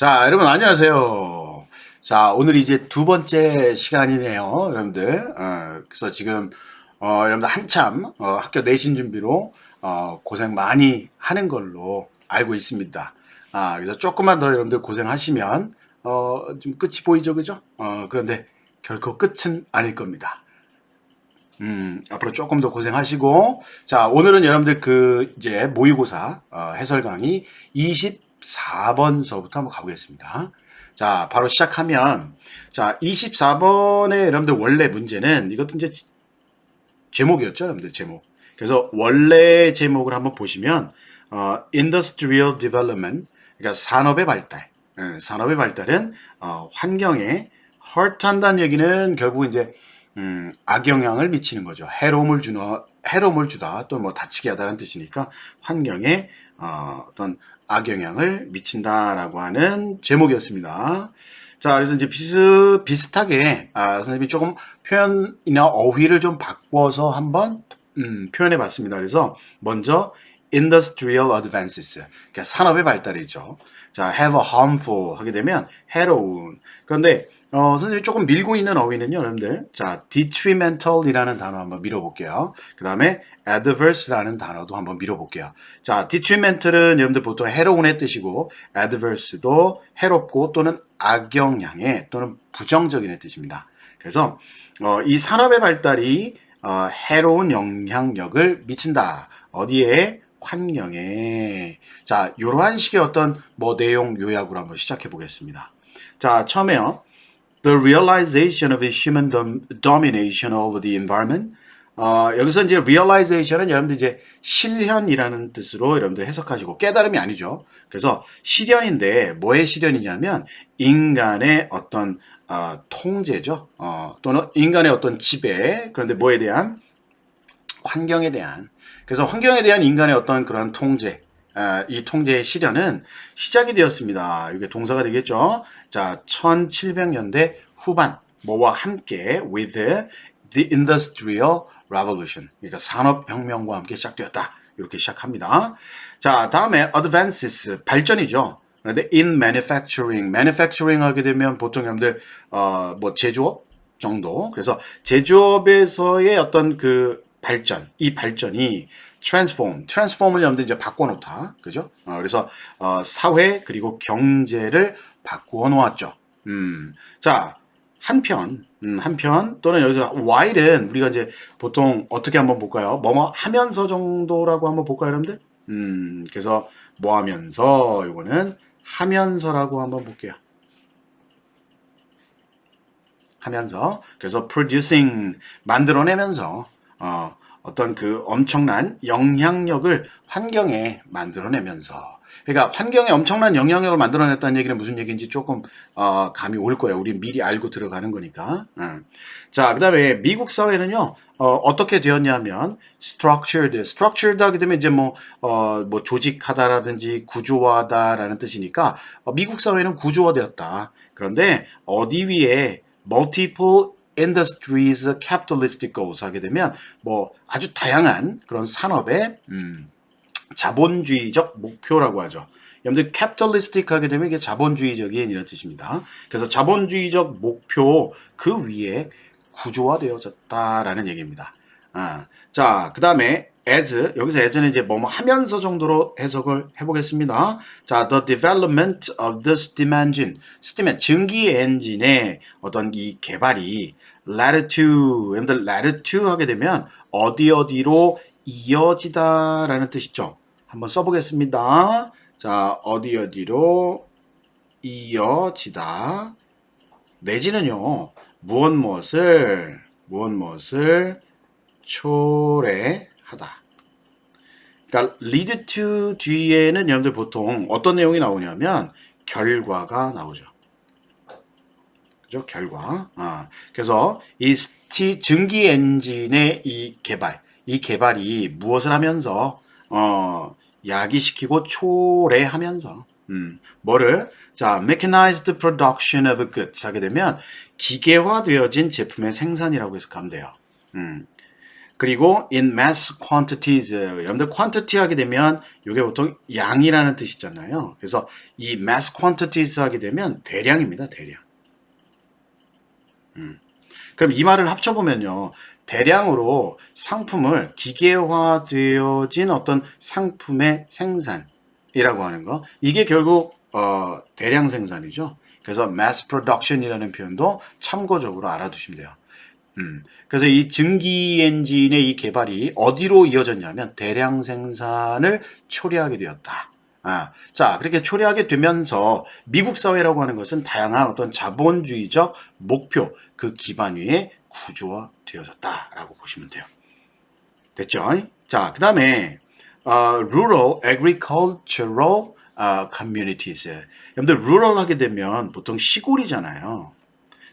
자, 여러분 안녕하세요. 자, 오늘 이제 두 번째 시간이네요, 여러분들. 그래서 지금 여러분들 한참 학교 내신 준비로 고생 많이 하는 걸로 알고 있습니다. 그래서 조금만 더 여러분들 고생하시면 좀 끝이 보이죠, 그죠? 그런데 결코 끝은 아닐 겁니다. 앞으로 조금 더 고생하시고, 자, 오늘은 여러분들 그 이제 모의고사 해설 강의 24번서부터 한번 가보겠습니다. 자, 바로 시작하면, 자, 24번에 여러분들 원래 문제는 이것도 이제 제목이었죠, 여러분들 제목. 그래서 원래 제목을 한번 보시면, Industrial Development, 그러니까 산업의 발달. 산업의 발달은 환경에 hurt한다는 얘기는 결국 이제 악영향을 미치는 거죠. 해로움을 주다, 또 뭐 다치게 하다는 뜻이니까 환경에 어떤 악영향을 미친다라고 하는 제목이었습니다. 자, 그래서 이제 비슷하게 선생님이 조금 표현이나 어휘를 좀 바꿔서 한번 표현해 봤습니다. 그래서 먼저 industrial advances, 그러니까 산업의 발달이죠. 자, have a harmful 하게 되면 해로운. 그런데 선생님이 조금 밀고 있는 어휘는요, 여러분들. 자, detrimental이라는 단어 한번 밀어볼게요. 그 다음에 adverse라는 단어도 한번 밀어볼게요. 자, detrimental은 여러분들 보통 해로운의 뜻이고, adverse도 해롭고 또는 악영향의 또는 부정적인의 뜻입니다. 그래서 이 산업의 발달이 해로운 영향력을 미친다. 어디에? 환경에. 자, 이러한 식의 어떤 뭐 내용 요약으로 한번 시작해 보겠습니다. 자, 처음에요. The realization of human domination over the environment. 여기서 이제 realization은 여러분들 이제 실현이라는 뜻으로 여러분들 해석하시고 깨달음이 아니죠. 그래서 실현인데 뭐의 실현이냐면 인간의 어떤 통제죠. 또는 인간의 어떤 지배. 그런데 뭐에 대한? 환경에 대한. 그래서 환경에 대한 인간의 어떤 그런 통제. 이 통제의 실현은 시작이 되었습니다. 이게 동사가 되겠죠. 자, 1700년대 후반 뭐와 함께 with the industrial revolution, 그러니까 산업혁명과 함께 시작되었다. 이렇게 시작합니다. 자, 다음에 advances, 발전이죠. 그런데 in manufacturing 하게 되면 보통 여러분들 뭐 제조업 정도. 그래서 제조업에서의 어떤 그 발전, 이 발전이 transform을 여러분들 이제 바꿔놓다, 그죠? 그래서 사회 그리고 경제를 바꾸어 놓았죠. 자, 한편 또는 여기서 while은 우리가 이제 보통 어떻게 한번 볼까요? 뭐뭐 하면서 정도라고 한번 볼까요, 여러분들? 그래서 뭐 하면서 이거는 하면서라고 한번 볼게요. 하면서 그래서 producing 만들어내면서 어떤 그 엄청난 영향력을 환경에 만들어내면서, 그러니까 환경에 엄청난 영향력을 만들어냈다는 얘기는 무슨 얘기인지 조금 감이 올 거예요. 우리 미리 알고 들어가는 거니까. 자, 그다음에 미국 사회는요 어떻게 되었냐면 structured 하게 되면 이제 뭐 조직하다라든지 구조화다라는 뜻이니까 미국 사회는 구조화되었다. 그런데 어디 위에 multiple industries capitalistic goals 하게 되면 뭐 아주 다양한 그런 산업의 자본주의적 목표라고 하죠. 여러분들 capitalistic 하게 되면 이게 자본주의적인 이런 뜻입니다. 그래서 자본주의적 목표 그 위에 구조화되어졌다라는 얘기입니다. 자, 그 다음에 as, 여기서 as는 이제 뭐뭐 하면서 정도로 해석을 해보겠습니다. 자, the development of the steam engine, 증기 엔진의 어떤 이 개발이 led to, 여러분들 led to 하게 되면 어디로 이어지다라는 뜻이죠. 한번 써보겠습니다. 자, 어디로 이어지다. 내지는요, 무엇을 초래하다. 그러니까 lead to 뒤에는 여러분들 보통 어떤 내용이 나오냐면 결과가 나오죠. 그죠? 결과. 그래서 이 증기 엔진의 이 개발이 무엇을 하면서 야기시키고 초래하면서 뭐를? 자, mechanized production of goods 하게 되면 기계화되어진 제품의 생산이라고 해석하면 돼요. 그리고 in mass quantities. 여러분들 quantity 하게 되면 이게 보통 양이라는 뜻이잖아요. 그래서 이 mass quantities 하게 되면 대량입니다. 대량. 그럼 이 말을 합쳐보면요. 대량으로 상품을 기계화되어진 어떤 상품의 생산이라고 하는 거. 이게 결국 대량 생산이죠. 그래서 mass production이라는 표현도 참고적으로 알아두시면 돼요. 그래서 이 증기 엔진의 이 개발이 어디로 이어졌냐면 대량 생산을 초래하게 되었다. 자, 그렇게 초래하게 되면서 미국 사회라고 하는 것은 다양한 어떤 자본주의적 목표, 그 기반 위에 구조화되어졌다라고 보시면 돼요. 됐죠? 자, 그 다음에 rural agricultural communities. 여러분들 rural 하게 되면 보통 시골이잖아요.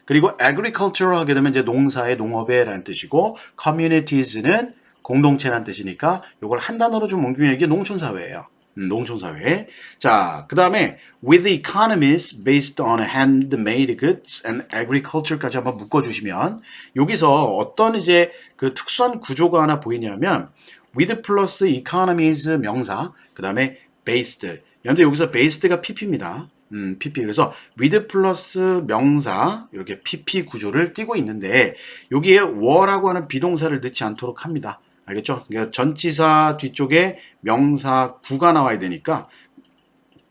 그리고 agricultural 하게 되면 이제 농사의 농업의라는 뜻이고 communities는 공동체라는 뜻이니까 이걸 한 단어로 좀 옮기면 이게 농촌사회예요. 농촌사회. 자, 그 다음에 with economies based on handmade goods and agriculture까지 한번 묶어주시면 여기서 어떤 이제 그 특수한 구조가 하나 보이냐면 with 플러스 economies 명사, 그 다음에 based. 여러분들 여기서 based가 pp입니다. pp. 그래서 with 플러스 명사 이렇게 pp 구조를 띠고 있는데 여기에 were라고 하는 비동사를 넣지 않도록 합니다. 알겠죠? 그러니까 전치사 뒤쪽에 명사 구가 나와야 되니까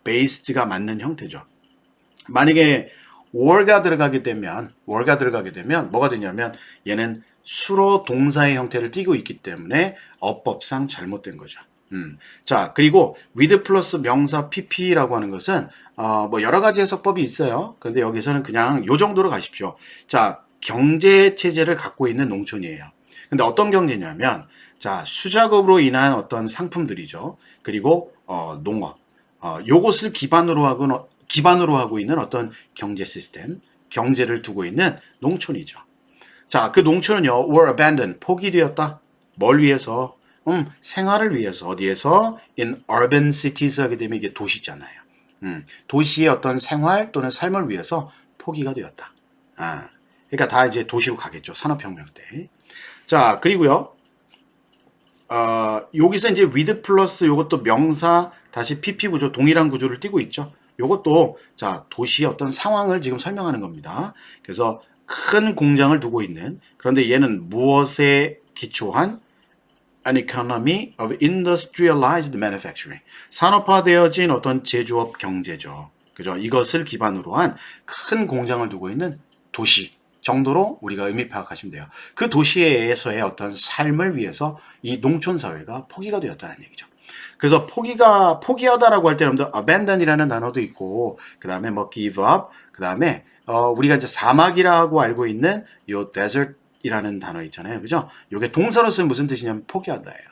based가 맞는 형태죠. 만약에 were가 들어가게 되면 뭐가 되냐면 얘는 수로 동사의 형태를 띠고 있기 때문에 어법상 잘못된 거죠. 자, 그리고 with 플러스 명사 pp라고 하는 것은 뭐 여러 가지 해석법이 있어요. 그런데 여기서는 그냥 요 정도로 가십시오. 자, 경제 체제를 갖고 있는 농촌이에요. 근데 어떤 경제냐면 자, 수작업으로 인한 어떤 상품들이죠. 그리고 농업. 요것을 기반으로 하고 있는 어떤 경제 시스템, 경제를 두고 있는 농촌이죠. 자, 그 농촌은요, were abandoned, 포기되었다. 뭘 위해서? 생활을 위해서. 어디에서? in urban cities 하게 되면 이게 도시잖아요. 도시의 어떤 생활 또는 삶을 위해서 포기가 되었다. 그러니까 다 이제 도시로 가겠죠. 산업혁명 때. 자, 그리고요, 여기서 이제 with 플러스 요것도 명사 다시 pp 구조, 동일한 구조를 띠고 있죠. 요것도 자, 도시의 어떤 상황을 지금 설명하는 겁니다. 그래서 큰 공장을 두고 있는, 그런데 얘는 무엇에 기초한 an economy of industrialized manufacturing. 산업화되어진 어떤 제조업 경제죠. 그죠? 이것을 기반으로 한 큰 공장을 두고 있는 도시 정도로 우리가 의미 파악하시면 돼요. 그 도시에서의 어떤 삶을 위해서 이 농촌 사회가 포기가 되었다는 얘기죠. 그래서 포기하다라고 할 때 여러분들 abandon이라는 단어도 있고, 그 다음에 뭐 give up, 그 다음에 우리가 이제 사막이라고 알고 있는 요 desert이라는 단어 있잖아요. 그죠? 요게 동사로서는 무슨 뜻이냐면 포기한다예요.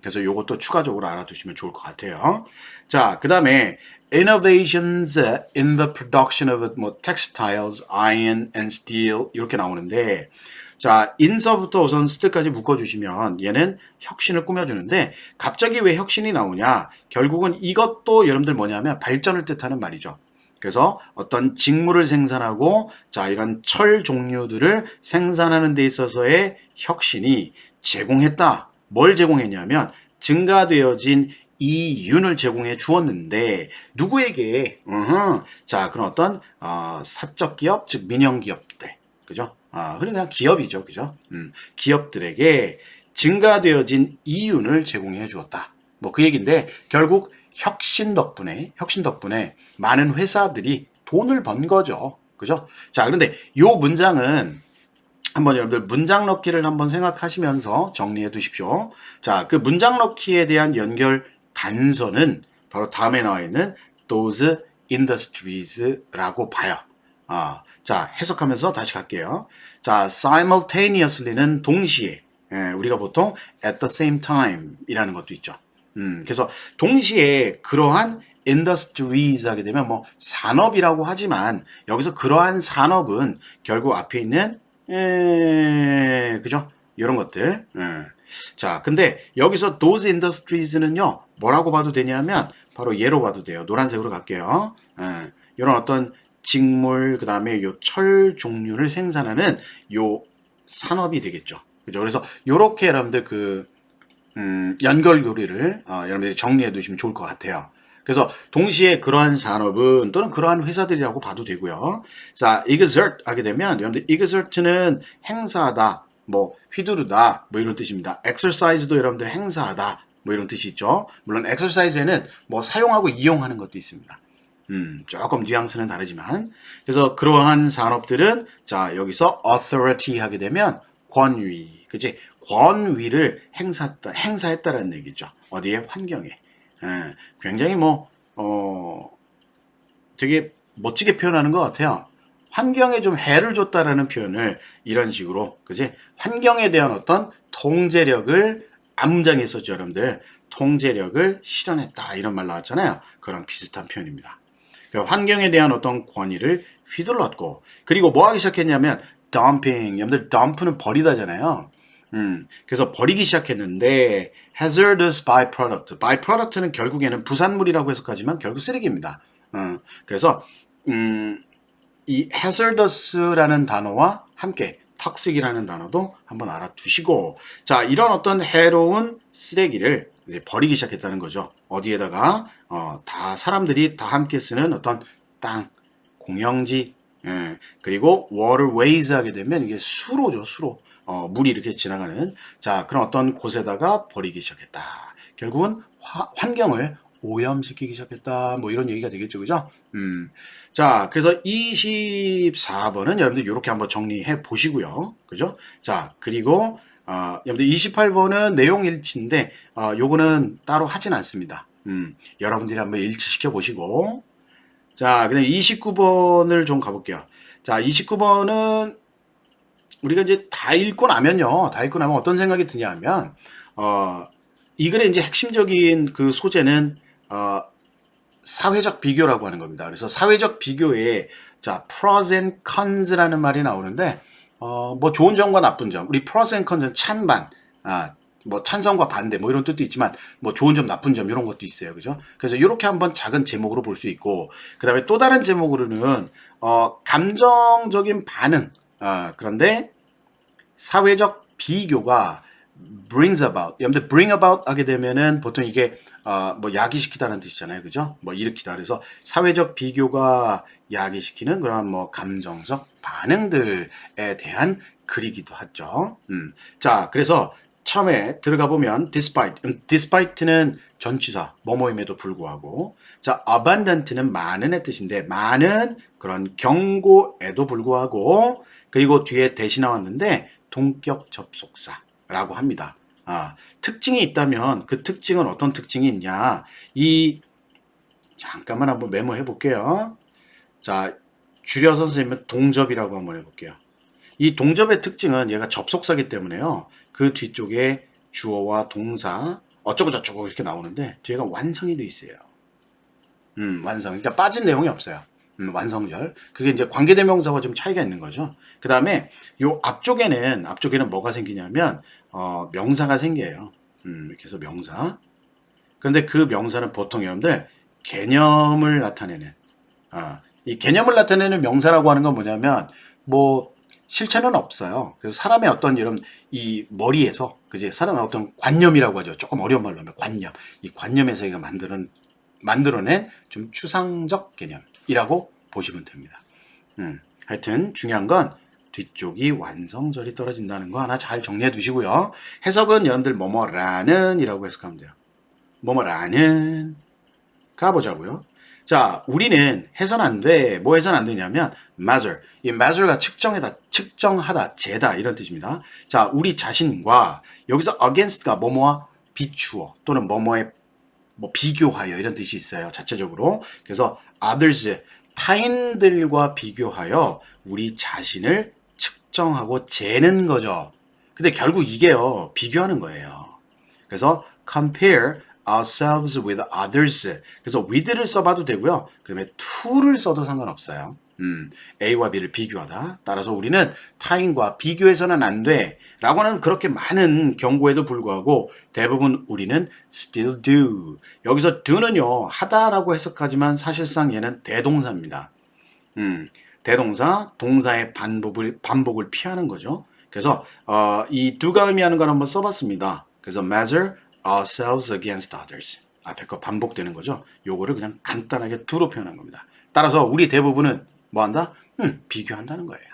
그래서 요것도 추가적으로 알아두시면 좋을 것 같아요. 자, 그 다음에 innovations in the production of 뭐 textiles, iron and steel 이렇게 나오는데, 자, in서부터 우선 still까지 묶어주시면 얘는 혁신을 꾸며주는데 갑자기 왜 혁신이 나오냐? 결국은 이것도 여러분들 뭐냐면 발전을 뜻하는 말이죠. 그래서 어떤 직물을 생산하고 자, 이런 철 종류들을 생산하는 데 있어서의 혁신이 제공했다. 뭘 제공했냐면 증가되어진 이윤을 제공해 주었는데 누구에게? 자, 그런 어떤 사적 기업, 즉 민영 기업들, 그죠? 그냥 기업이죠, 그죠? 기업들에게 증가되어진 이윤을 제공해 주었다. 뭐 그 얘기인데 결국 혁신 덕분에 많은 회사들이 돈을 번 거죠, 그죠? 자, 그런데 요 문장은 한번 여러분들 문장 넣기를 한번 생각하시면서 정리해 두십시오. 자, 그 문장 넣기에 대한 연결 단서는 바로 다음에 나와 있는 those industries라고 봐요. 자, 해석하면서 다시 갈게요. 자, simultaneously는 동시에, 우리가 보통 at the same time 이라는 것도 있죠. 그래서 동시에 그러한 industries 하게 되면 뭐 산업이라고 하지만 여기서 그러한 산업은 결국 앞에 있는 그죠? 이런 것들. 자, 근데 여기서 those industries는요, 뭐라고 봐도 되냐면 바로 얘로 봐도 돼요. 노란색으로 갈게요. 이런 어떤 직물, 그 다음에 요 철 종류를 생산하는 요 산업이 되겠죠. 그죠? 그래서 요렇게 여러분들 연결고리를 여러분들이 정리해 두시면 좋을 것 같아요. 그래서 동시에 그러한 산업은 또는 그러한 회사들이라고 봐도 되고요. 자, exert 하게 되면 여러분들 exert는 행사하다, 뭐 휘두르다, 뭐 이런 뜻입니다. exercise도 여러분들 행사하다, 뭐 이런 뜻이 있죠. 물론 exercise에는 뭐 사용하고 이용하는 것도 있습니다. 조금 뉘앙스는 다르지만 그래서 그러한 산업들은 자 여기서 authority 하게 되면 권위, 그치? 권위를 행사했다라는 얘기죠. 어디에? 환경에. 굉장히 되게 멋지게 표현하는 것 같아요. 환경에 좀 해를 줬다라는 표현을 이런 식으로, 그지? 환경에 대한 어떤 통제력을 앞문장에 있었죠, 여러분들. 통제력을 실현했다 이런 말 나왔잖아요. 그런 비슷한 표현입니다. 그러니까 환경에 대한 어떤 권위를 휘둘렀고, 그리고 뭐 하기 시작했냐면 dumping, 여러분들 dump는 버리다잖아요. 그래서 버리기 시작했는데 hazardous byproduct, byproduct는 결국에는 부산물이라고 해석하지만 결국 쓰레기입니다. 그래서 이 hazardous라는 단어와 함께 toxic이라는 단어도 한번 알아두시고, 자 이런 어떤 해로운 쓰레기를 이제 버리기 시작했다는 거죠. 어디에다가 다 사람들이 다 함께 쓰는 어떤 땅, 공영지, 그리고 waterways 하게 되면 이게 수로죠, 수로. 물이 이렇게 지나가는 자 그런 어떤 곳에다가 버리기 시작했다. 결국은 환경을 오염시키기 시작했다. 뭐 이런 얘기가 되겠죠, 그죠? 자, 그래서 24번은 여러분들 이렇게 한번 정리해 보시고요, 그죠? 자, 그리고 여러분들 28번은 내용 일치인데 요거는 따로 하진 않습니다. 여러분들이 한번 일치시켜 보시고, 자, 그다음 29번을 좀 가볼게요. 자, 29번은 우리가 이제 다 읽고 나면요, 다 읽고 나면 어떤 생각이 드냐면, 이 글의 이제 핵심적인 그 소재는 사회적 비교라고 하는 겁니다. 그래서 사회적 비교에 자 pros and cons라는 말이 나오는데 뭐 좋은 점과 나쁜 점, 우리 pros and cons는 찬반, 뭐 찬성과 반대 뭐 이런 뜻도 있지만 뭐 좋은 점, 나쁜 점 이런 것도 있어요, 그죠? 그래서 이렇게 한번 작은 제목으로 볼 수 있고, 그 다음에 또 다른 제목으로는 감정적인 반응, 그런데 사회적 비교가 brings about. 여러분들 bring about 하게 되면은 보통 이게 뭐 야기시키다는 뜻이잖아요, 그죠? 뭐 일으키다. 그래서 사회적 비교가 야기시키는 그런 뭐 감정적 반응들에 대한 글이기도 하죠. 자, 그래서 처음에 들어가 보면 despite는 전치사 뭐뭐임에도 불구하고, 자 abundant는 많은의 뜻인데 많은 그런 경고에도 불구하고, 그리고 뒤에 대시 나왔는데 동격 접속사라고 합니다. 특징이 있다면 그 특징은 어떤 특징이 있냐? 잠깐만 한번 메모해 볼게요. 자, 줄여서 선생님은 동접이라고 한번 해볼게요. 이 동접의 특징은 얘가 접속사기 때문에요. 그 뒤쪽에 주어와 동사 어쩌고 저쩌고 이렇게 나오는데 뒤에가 완성이 돼 있어요. 완성. 그러니까 빠진 내용이 없어요. 완성절. 그게 이제 관계대명사와 좀 차이가 있는 거죠. 그 다음에 요 앞쪽에는 뭐가 생기냐면 명사가 생겨요. 이렇게 해서 명사. 그런데 그 명사는 보통 여러분들 개념을 나타내는 이 개념을 나타내는 명사라고 하는 건 뭐냐면 뭐 실체는 없어요. 그래서 사람의 어떤 이런 이 머리에서, 그지? 사람의 어떤 관념이라고 하죠. 조금 어려운 말로 하면 관념. 이 관념에서 이거 만들어낸 좀 추상적 개념이라고 보시면 됩니다. 하여튼 중요한 건 뒤쪽이 완성절이 떨어진다는 거 하나 잘 정리해 두시고요. 해석은 여러분들 뭐뭐라는 이라고 해석하면 돼요. 뭐뭐라는 가보자고요. 자, 우리는 해서는 안 돼. 뭐 해서는 안 되냐면 measure. 이 measure가 측정하다, 재다 이런 뜻입니다. 자, 우리 자신과 여기서 against가 뭐뭐와 비추어 또는 뭐뭐에 뭐 비교하여 이런 뜻이 있어요, 자체적으로. 그래서 others, 타인들과 비교하여 우리 자신을 측정하고 재는 거죠. 근데 결국 이게요, 비교하는 거예요. 그래서 compare ourselves with others. 그래서 with를 써봐도 되고요. 그 다음에 to를 써도 상관없어요. A와 B를 비교하다. 따라서 우리는 타인과 비교해서는 안 돼. 라고는 그렇게 많은 경고에도 불구하고 대부분 우리는 still do. 여기서 do는요, 하다라고 해석하지만 사실상 얘는 대동사입니다. 대동사, 동사의 반복을 피하는 거죠. 그래서 이 두가 의미하는 걸 한번 써봤습니다. 그래서 measure ourselves against others. 앞에 거 반복되는 거죠. 요거를 그냥 간단하게 두로 표현한 겁니다. 따라서 우리 대부분은 뭐 한다? 비교한다는 거예요.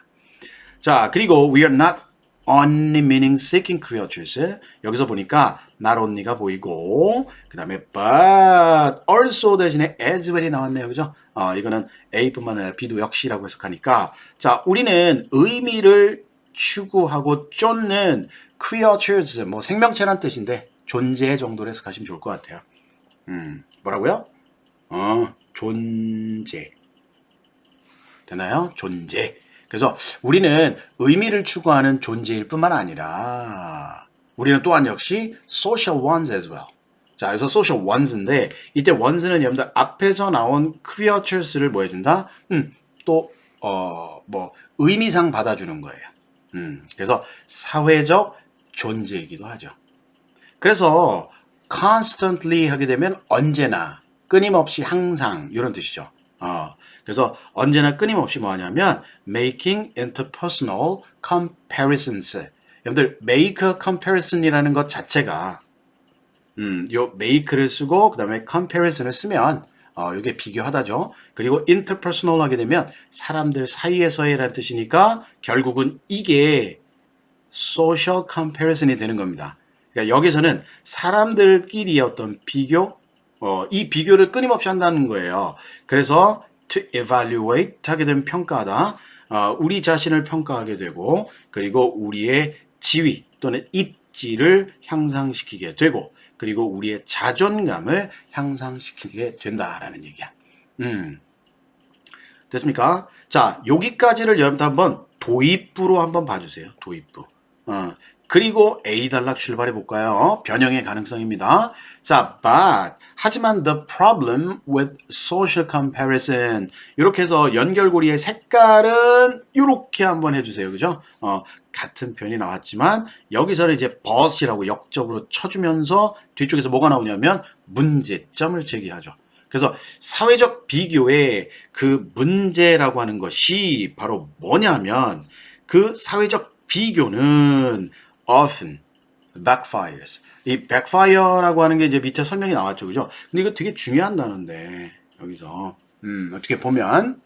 자, 그리고 we are not only meaning seeking creatures. 여기서 보니까 not only가 보이고 그 다음에 but also 대신에 as well이 나왔네요. 그죠? 이거는 A뿐만 아니라 B도 역시라고 해석하니까 자, 우리는 의미를 추구하고 쫓는 creatures, 뭐 생명체란 뜻인데 존재 정도로 해석하시면 좋을 것 같아요. 뭐라고요? 존재. 되나요? 존재. 그래서 우리는 의미를 추구하는 존재일 뿐만 아니라 우리는 또한 역시 social ones as well. 자, 그래서 social ones인데 이때 ones는 여러분들 앞에서 나온 creatures를 뭐 해준다? 또 뭐 의미상 받아주는 거예요. 그래서 사회적 존재이기도 하죠. 그래서 constantly 하게 되면 언제나, 끊임없이, 항상 이런 뜻이죠. 그래서 언제나 끊임없이 뭐 하냐면 making interpersonal comparisons. 여러분들 make comparison이라는 것 자체가 요 make를 쓰고 그다음에 comparison을 쓰면 이게 비교하다죠. 그리고 interpersonal 하게 되면 사람들 사이에서의라는 뜻이니까 결국은 이게 social comparison이 되는 겁니다. 그러니까 여기서는 사람들끼리의 어떤 비교, 이 비교를 끊임없이 한다는 거예요. 그래서 to evaluate 하게 되면 평가하다, 우리 자신을 평가하게 되고 그리고 우리의 지위 또는 입지를 향상시키게 되고 그리고 우리의 자존감을 향상시키게 된다라는 얘기야. 됐습니까? 자, 여기까지를 여러분들 한번 도입부로 한번 봐주세요. 도입부. 그리고 A 단락 출발해 볼까요? 변형의 가능성입니다. 자, but 하지만 the problem with social comparison 이렇게 해서 연결고리의 색깔은 이렇게 한번 해주세요. 그죠? 같은 표현이 나왔지만 여기서는 이제 but이라고 역적으로 쳐주면서 뒤쪽에서 뭐가 나오냐면 문제점을 제기하죠. 그래서 사회적 비교의 그 문제라고 하는 것이 바로 뭐냐면 그 사회적 비교는 often backfires. 이 backfire라고 하는 게 이제 밑에 설명이 나왔죠. 그죠? 근데 이거 되게 중요한 단어인데 여기서 어떻게 보면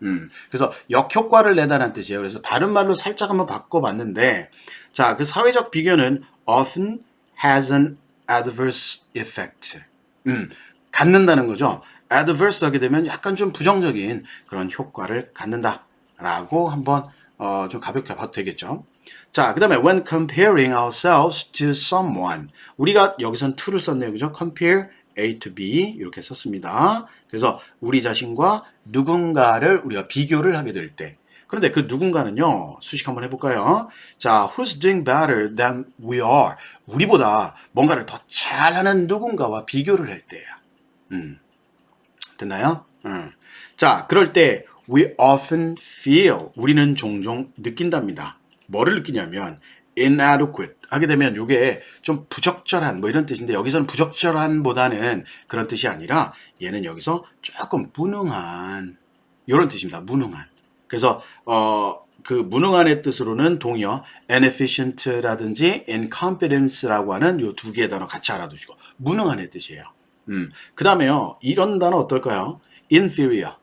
그래서 역효과를 내다라는 뜻이에요. 그래서 다른 말로 살짝 한번 바꿔봤는데 자, 그 사회적 비교는 often has an adverse effect. 갖는다는 거죠. adverse 하게 되면 약간 좀 부정적인 그런 효과를 갖는다라고 한번 좀 가볍게 봐도 되겠죠. 자, 그 다음에 when comparing ourselves to someone 우리가 여기선 to를 썼네요. 그죠? compare A to B 이렇게 썼습니다. 그래서 우리 자신과 누군가를 우리가 비교를 하게 될 때 그런데 그 누군가는요. 수식 한번 해볼까요? 자, who's doing better than we are 우리보다 뭔가를 더 잘하는 누군가와 비교를 할 때야. 됐나요? 자, 그럴 때 we often feel 우리는 종종 느낀답니다. 뭐를 느끼냐면 inadequate 하게 되면 이게 좀 부적절한 뭐 이런 뜻인데 여기서는 부적절한보다는 그런 뜻이 아니라 얘는 여기서 조금 무능한 이런 뜻입니다. 무능한. 그래서 그 무능한의 뜻으로는 동의어 inefficient라든지 incompetence라고 하는 이 두 개의 단어 같이 알아두시고 무능한의 뜻이에요. 그 다음에요. 이런 단어 어떨까요? inferior.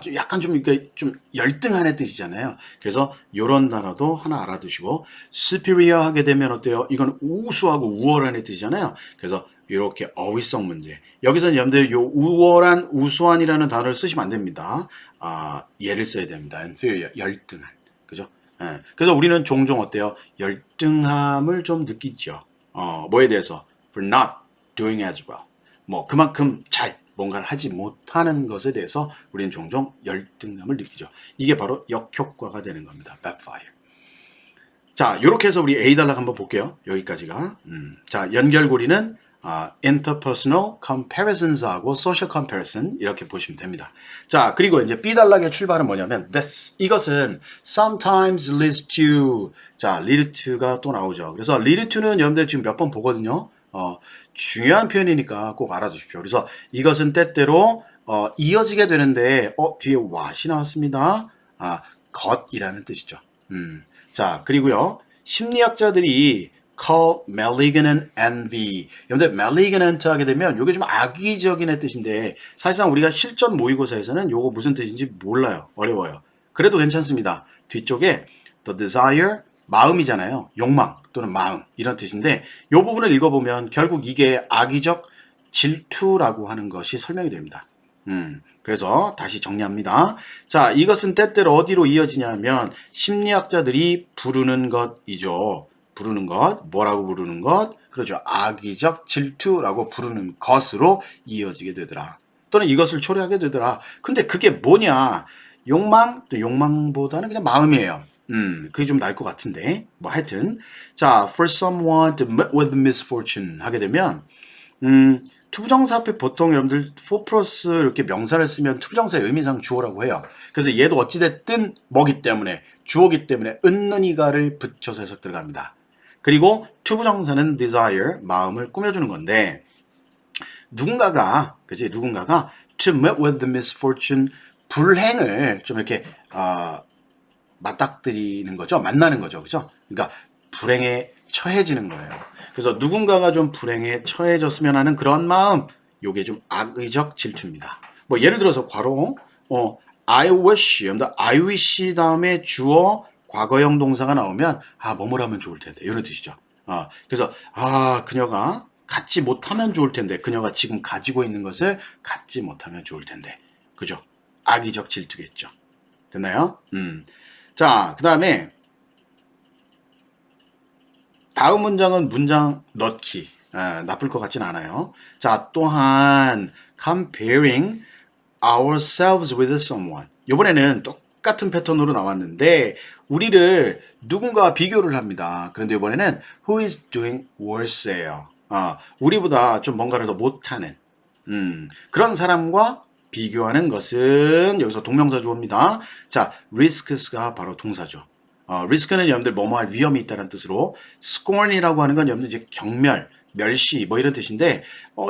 좀 약간 좀 이렇게 좀 열등한의 뜻이잖아요. 그래서 이런 단어도 하나 알아두시고 superior 하게 되면 어때요? 이건 우수하고 우월한의 뜻이잖아요. 그래서 이렇게 어휘성 문제. 여기서는 여러분들 요 우월한, 우수한이라는 단어를 쓰시면 안 됩니다. 얘를 써야 됩니다. inferior, 열등한. 그죠? 예. 그래서 우리는 종종 어때요? 열등함을 좀 느끼죠. 뭐에 대해서? For not doing as well. 뭐 그만큼 잘 뭔가를 하지 못하는 것에 대해서 우리는 종종 열등감을 느끼죠. 이게 바로 역효과가 되는 겁니다. backfire. 자, 이렇게 해서 우리 A 단락 한번 볼게요. 여기까지가. 자, 연결고리는 interpersonal comparisons하고 social comparison 이렇게 보시면 됩니다. 자, 그리고 이제 B 단락의 출발은 뭐냐면 this 이것은 sometimes leads to 자, lead to가 또 나오죠. 그래서 lead to는 여러분들 지금 몇 번 보거든요. 중요한 표현이니까 꼭 알아두십시오. 그래서 이것은 때때로 이어지게 되는데 뒤에 what이 나왔습니다. 것이라는 뜻이죠. 자, 그리고요. 심리학자들이 call malignant envy. 여러분들 malignant 하게 되면 이게 좀 악의적인의 뜻인데 사실상 우리가 실전 모의고사에서는 이거 무슨 뜻인지 몰라요. 어려워요. 그래도 괜찮습니다. 뒤쪽에 the desire, 마음이잖아요. 욕망 또는 마음 이런 뜻인데 이 부분을 읽어보면 결국 이게 악의적 질투라고 하는 것이 설명이 됩니다. 그래서 다시 정리합니다. 자, 이것은 때때로 어디로 이어지냐면 심리학자들이 부르는 것이죠. 부르는 것, 뭐라고 부르는 것? 그렇죠. 악의적 질투라고 부르는 것으로 이어지게 되더라. 또는 이것을 초래하게 되더라. 근데 그게 뭐냐? 욕망? 욕망보다는 그냥 마음이에요. 그게 좀 나을 것 같은데. 뭐 하여튼. 자, for someone to meet with misfortune 하게 되면, 투부정사 앞에 보통 여러분들 for 플러스 이렇게 명사를 쓰면 투부정사의 의미상 주어라고 해요. 그래서 얘도 어찌됐든 뭐기 때문에, 주어기 때문에 은는이가를 붙여서 해석 들어갑니다. 그리고 투부정사는 desire, 마음을 꾸며주는 건데, 누군가가 to meet with the misfortune, 불행을 좀 이렇게, 맞닥뜨리는 거죠. 만나는 거죠. 그죠? 그러니까 불행에 처해지는 거예요. 그래서 누군가가 좀 불행에 처해졌으면 하는 그런 마음, 요게 좀 악의적 질투입니다. 뭐 예를 들어서 괄호, I wish, I wish 다음에 주어 과거형 동사가 나오면 뭐뭐 하면 좋을 텐데 이런 뜻이죠. 그래서 그녀가 갖지 못하면 좋을 텐데 그녀가 지금 가지고 있는 것을 갖지 못하면 좋을 텐데 그죠? 악의적 질투겠죠. 됐나요? 자, 그 다음에 다음 문장은 문장 넣기. 나쁠 것 같진 않아요. 자, 또한 comparing ourselves with someone. 이번에는 똑같은 패턴으로 나왔는데 우리를 누군가와 비교를 합니다. 그런데 이번에는 who is doing worse예요. 우리보다 좀 뭔가를 더 못하는 그런 사람과 비교하는 것은 여기서 동명사 주어입니다. 자, risks가 바로 동사죠. risk는 여러분들 뭐뭐 할 위험이 있다는 뜻으로 scorn이라고 하는 건 여러분들 이제 경멸, 멸시 뭐 이런 뜻인데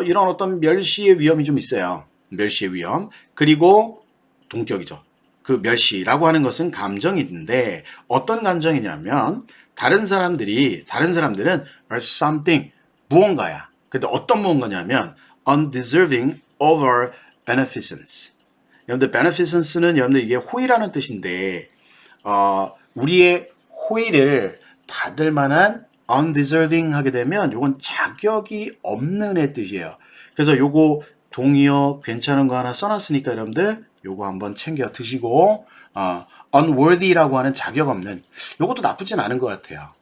이런 어떤 멸시의 위험이 좀 있어요. 멸시의 위험. 그리고 동격이죠. 그 멸시라고 하는 것은 감정인데 어떤 감정이냐면 다른 사람들은 are something 무언가야. 근데 어떤 무언가냐면 undeserving of our beneficence. 여러분들 beneficence는 여러분들 이게 호의라는 뜻인데 우리의 호의를 받을 만한 undeserving 하게 되면 요건 자격이 없는 의 뜻이에요. 그래서 요거 동의어 괜찮은 거 하나 써놨으니까 여러분들 요거 한번 챙겨 드시고 unworthy라고 하는 자격 없는 요것도 나쁘진 않은 것 같아요.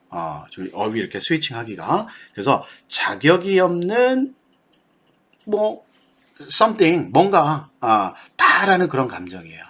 좀 어휘 이렇게 스위칭 하기가. 그래서 자격이 없는 뭐 something 뭔가 다라는 그런 감정이에요.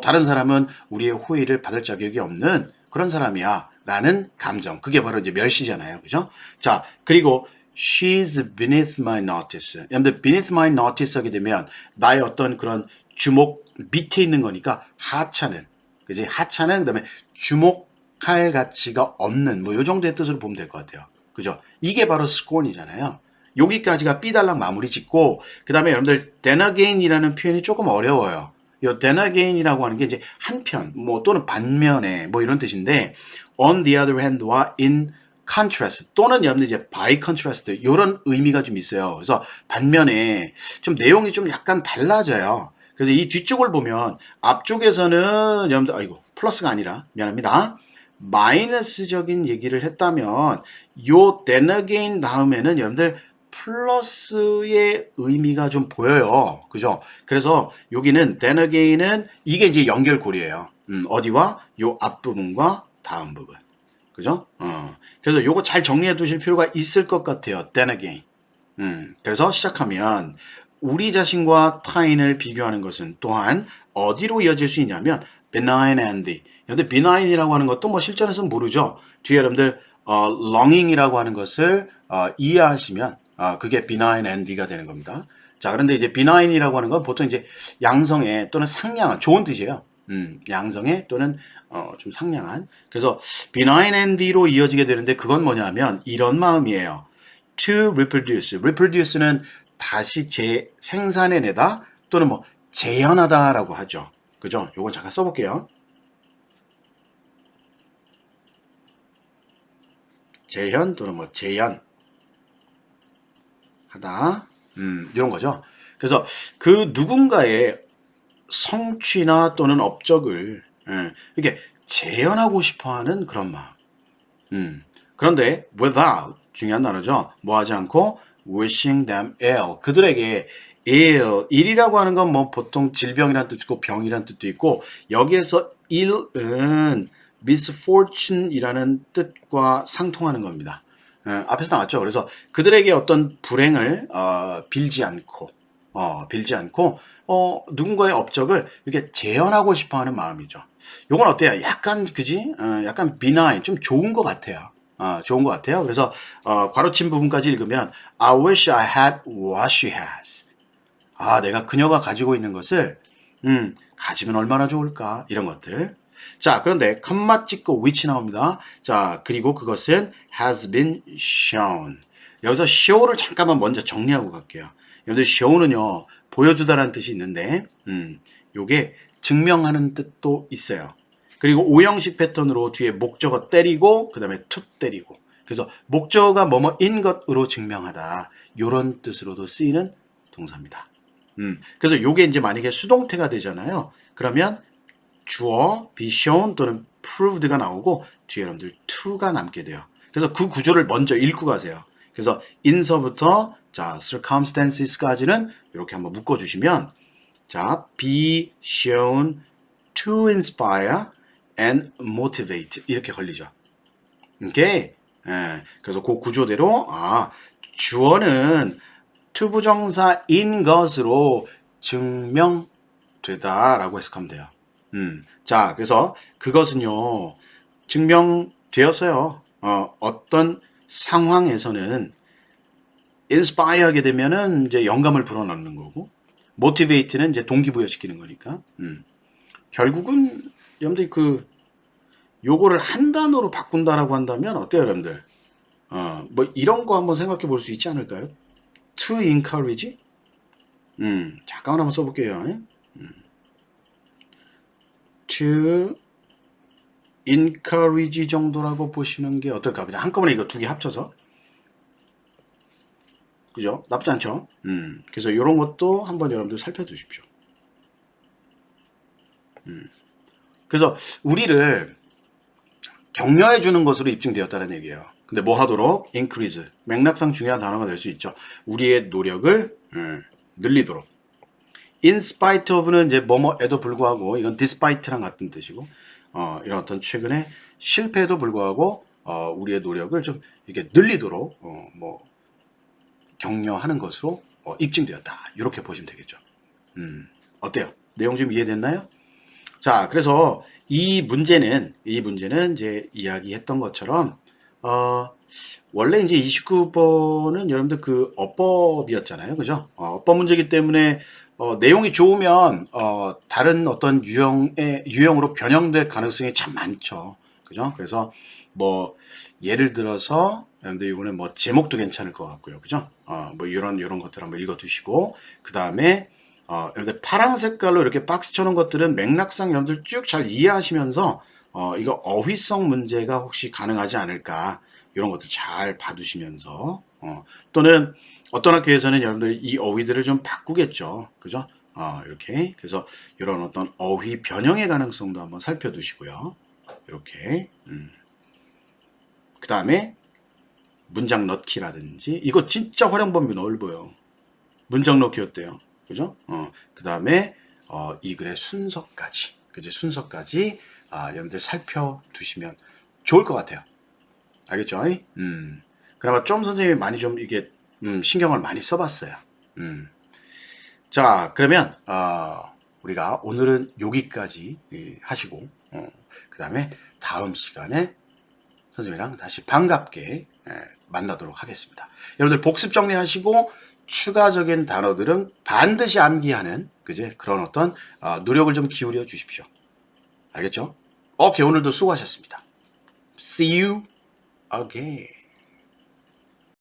다른 사람은 우리의 호의를 받을 자격이 없는 그런 사람이야 라는 감정. 그게 바로 이제 멸시잖아요. 그죠? 자, 그리고 she's beneath my notice. 여러분들 beneath my notice 하게 되면 나의 어떤 그런 주목 밑에 있는 거니까 하찮은. 그지? 하찮은 그다음에 주목할 가치가 없는 뭐 요 정도의 뜻으로 보면 될 것 같아요. 그죠? 이게 바로 scorn이잖아요. 여기까지가 B달랑 마무리 짓고 그 다음에 여러분들 then again이라는 표현이 조금 어려워요. 이 then again이라고 하는 게 이제 한편 뭐 또는 반면에 뭐 이런 뜻인데 on the other hand와 in contrast 또는 여러분들 이제 by contrast 이런 의미가 좀 있어요. 그래서 반면에 좀 내용이 좀 약간 달라져요. 그래서 이 뒤쪽을 보면 앞쪽에서는 여러분들 플러스가 아니라 미안합니다. 마이너스적인 얘기를 했다면 요 then again 다음에는 여러분들 플러스의 의미가 좀 보여요. 그죠? 그래서 여기는 then again은 이게 이제 연결고리예요. 어디와? 요 앞부분과 다음 부분. 그죠? 그래서 요거 잘 정리해 두실 필요가 있을 것 같아요. then again. 그래서 시작하면 우리 자신과 타인을 비교하는 것은 또한 어디로 이어질 수 있냐면 benign envy. 근데 benign이라고 하는 것도 뭐 실전에서는 모르죠. 뒤에 여러분들 longing이라고 하는 것을 이해하시면 그게 benign envy가 되는 겁니다. 자, 그런데 이제 benign이라고 하는 건 보통 이제 양성의 또는 상냥한 좋은 뜻이에요. 양성의 또는 좀 상냥한. 그래서 benign envy로 이어지게 되는데 그건 뭐냐면 이런 마음이에요. to reproduce. reproduce는 다시 재생산해내다 또는 뭐 재현하다라고 하죠. 그죠? 요건 잠깐 써볼게요. 재현 또는 뭐 재현 하다. 이런 거죠. 그래서 그 누군가의 성취나 또는 업적을 이렇게 재현하고 싶어하는 그런 마음. 그런데 without 중요한 단어죠. 뭐 하지 않고 wishing them ill. 그들에게 ill, ill이라고 하는 건 뭐 보통 질병이란 뜻도 있고 병이란 뜻도 있고 여기에서 ill은 misfortune이라는 뜻과 상통하는 겁니다. 앞에서 나왔죠. 그래서 그들에게 어떤 불행을 빌지 않고 누군가의 업적을 이렇게 재현하고 싶어하는 마음이죠. 요건 어때요? 약간 그지? 약간 benign, 좀 좋은 것 같아요. 좋은 것 같아요. 그래서 괄호친 부분까지 읽으면 I wish I had what she has. 내가 그녀가 가지고 있는 것을 가지면 얼마나 좋을까? 이런 것들. 자, 그런데 컴마 찍고 which 나옵니다. 자, 그리고 그것은 has been shown. 여기서 show를 잠깐만 먼저 정리하고 갈게요. 여러분들 show는요, 보여주다라는 뜻이 있는데, 요게 증명하는 뜻도 있어요. 그리고 오형식 패턴으로 뒤에 목적어 때리고, 그 다음에 to 때리고. 그래서 목적어가 뭐뭐인 것으로 증명하다. 요런 뜻으로도 쓰이는 동사입니다. 그래서 요게 이제 만약에 수동태가 되잖아요. 그러면 주어, be shown 또는 proved가 나오고 뒤에 여러분들 to가 남게 돼요. 그래서 그 구조를 먼저 읽고 가세요. 그래서 인서부터 자 circumstances까지는 이렇게 한번 묶어주시면 자 be shown to inspire and motivate 이렇게 걸리죠. 오케이. 그래서 그 구조대로 주어는 투부정사인 것으로 증명되다라고 해석하면 돼요. 자, 그래서 그것은요, 증명되었어요. 어떤 상황에서는 inspire 하게 되면은 이제 영감을 불어넣는 거고, motivate는 이제 동기부여시키는 거니까. 결국은 여러분들 요거를 한 단어로 바꾼다라고 한다면 어때요, 여러분들? 뭐 이런 거 한번 생각해 볼 수 있지 않을까요? To encourage? 잠깐만 한번 써볼게요. To encourage 정도라고 보시는 게 어떨까? 그냥 한꺼번에 이거 두 개 합쳐서. 그죠? 나쁘지 않죠? 그래서 이런 것도 한번 여러분들 살펴두십시오. 그래서 우리를 격려해 주는 것으로 입증되었다는 얘기예요. 근데 뭐 하도록? increase. 맥락상 중요한 단어가 될 수 있죠. 우리의 노력을 늘리도록. in spite of는 이제 뭐뭐에도 불구하고 이건 despite랑 같은 뜻이고 이런 어떤 최근에 실패에도 불구하고 우리의 노력을 좀 이렇게 늘리도록 격려하는 것으로 입증되었다. 이렇게 보시면 되겠죠. 어때요? 내용 좀 이해됐나요? 자, 그래서 이 문제는 이제 이야기했던 것처럼 원래 이제 29번은 여러분들 그 어법이었잖아요. 그죠? 어법 문제이기 때문에 내용이 좋으면 다른 어떤 유형으로 변형될 가능성이 참 많죠. 그죠? 그래서 뭐 예를 들어서 여러분들 이거는 뭐 제목도 괜찮을 것 같고요. 그죠? 뭐 이런 것들 한번 읽어 두시고 그다음에 여러분들 파란 색깔로 이렇게 박스 쳐놓은 것들은 맥락상 여러분들 쭉 잘 이해하시면서 이거 어휘성 문제가 혹시 가능하지 않을까 이런 것들 잘 봐두시면서 또는 어떤 학교에서는 여러분들 이 어휘들을 좀 바꾸겠죠. 그죠? 이렇게 그래서 이런 어떤 어휘 변형의 가능성도 한번 살펴두시고요. 이렇게 그 다음에 문장 넣기라든지 이거 진짜 활용 범위 넓어요. 문장 넣기 어때요? 그죠? 그 다음에 이 글의 순서까지 그지? 순서까지 여러분들 살펴두시면 좋을 것 같아요. 알겠죠? 그나마 좀 선생님이 많이 좀 이게 신경을 많이 써봤어요. 자, 그러면 우리가 오늘은 여기까지 하시고 그 다음에 다음 시간에 선생님이랑 다시 반갑게 만나도록 하겠습니다. 여러분들 복습 정리하시고 추가적인 단어들은 반드시 암기하는 그제 그런 어떤 노력을 좀 기울여 주십시오. 알겠죠? 오케이, 오늘도 수고하셨습니다. See you again.